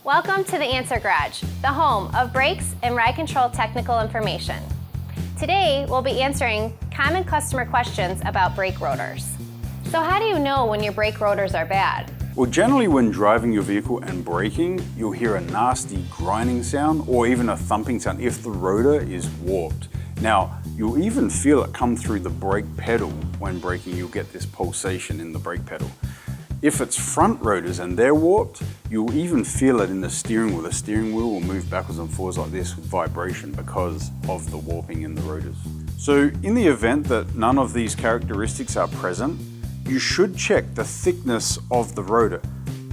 Welcome to the Answer Garage, the home of brakes and ride control technical information. Today, we'll be answering common customer questions about brake rotors. So how do you know when your brake rotors are bad? Well, generally when driving your vehicle and braking, you'll hear a nasty grinding sound or even a thumping sound if the rotor is warped. Now, you'll even feel it come through the brake pedal when braking. You'll get this pulsation in the brake pedal. If it's front rotors and they're warped, you'll even feel it in the steering wheel. The steering wheel will move backwards and forwards like this with vibration because of the warping in the rotors. So in the event that none of these characteristics are present, you should check the thickness of the rotor.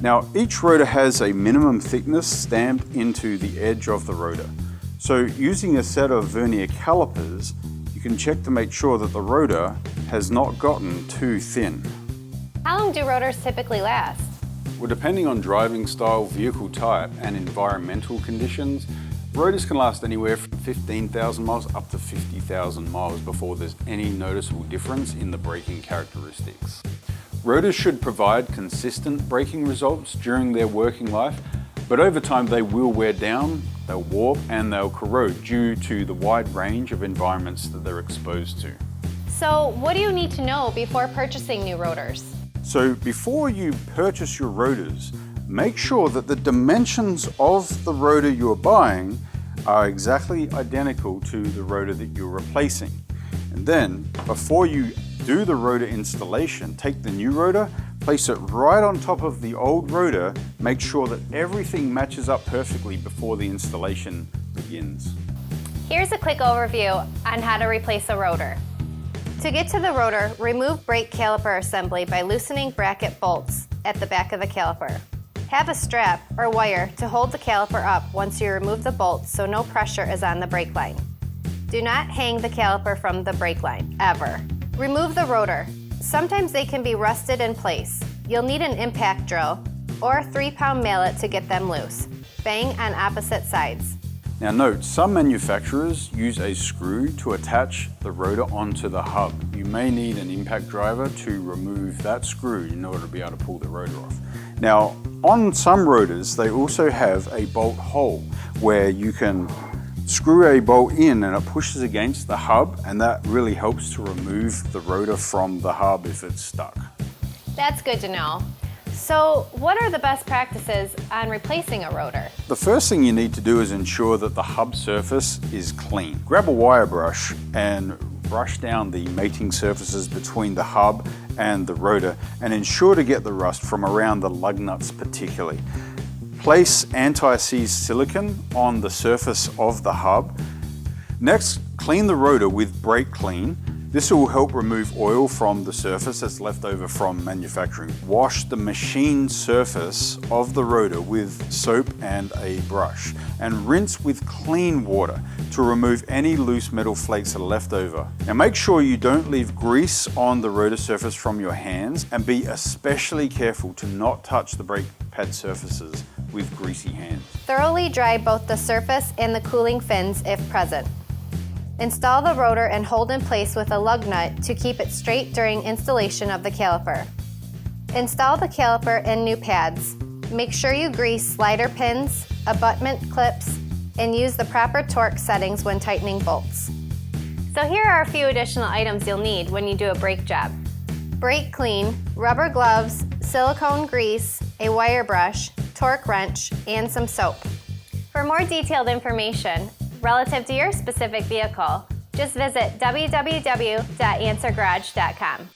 Now, each rotor has a minimum thickness stamped into the edge of the rotor. So using a set of vernier calipers, you can check to make sure that the rotor has not gotten too thin. How long do rotors typically last? Well, depending on driving style, vehicle type, and environmental conditions, rotors can last anywhere from 15,000 miles up to 50,000 miles before there's any noticeable difference in the braking characteristics. Rotors should provide consistent braking results during their working life, but over time they will wear down, they'll warp, and they'll corrode due to the wide range of environments that they're exposed to. So what do you need to know before purchasing new rotors? So before you purchase your rotors, make sure that the dimensions of the rotor you're buying are exactly identical to the rotor that you're replacing. And then, before you do the rotor installation, take the new rotor, place it right on top of the old rotor, make sure that everything matches up perfectly before the installation begins. Here's a quick overview on how to replace a rotor. To get to the rotor, remove brake caliper assembly by loosening bracket bolts at the back of the caliper. Have a strap or wire to hold the caliper up once you remove the bolts so no pressure is on the brake line. Do not hang the caliper from the brake line, ever. Remove the rotor. Sometimes they can be rusted in place. You'll need an impact drill or a 3-pound mallet to get them loose. Bang on opposite sides. Now note, some manufacturers use a screw to attach the rotor onto the hub. You may need an impact driver to remove that screw in order to be able to pull the rotor off. Now, on some rotors, they also have a bolt hole where you can screw a bolt in and it pushes against the hub, and that really helps to remove the rotor from the hub if it's stuck. That's good to know. So what are the best practices on replacing a rotor? The first thing you need to do is ensure that the hub surface is clean. Grab a wire brush and brush down the mating surfaces between the hub and the rotor and ensure to get the rust from around the lug nuts particularly. Place anti-seize silicone on the surface of the hub. Next, clean the rotor with brake clean. This will help remove oil from the surface that's left over from manufacturing. Wash the machine surface of the rotor with soap and a brush and rinse with clean water to remove any loose metal flakes that are left over. Now make sure you don't leave grease on the rotor surface from your hands, and be especially careful to not touch the brake pad surfaces with greasy hands. Thoroughly dry both the surface and the cooling fins if present. Install the rotor and hold in place with a lug nut to keep it straight during installation of the caliper. Install the caliper and new pads. Make sure you grease slider pins, abutment clips, and use the proper torque settings when tightening bolts. So here are a few additional items you'll need when you do a brake job. Brake clean, rubber gloves, silicone grease, a wire brush, torque wrench, and some soap. For more detailed information relative to your specific vehicle, just visit www.answergarage.com.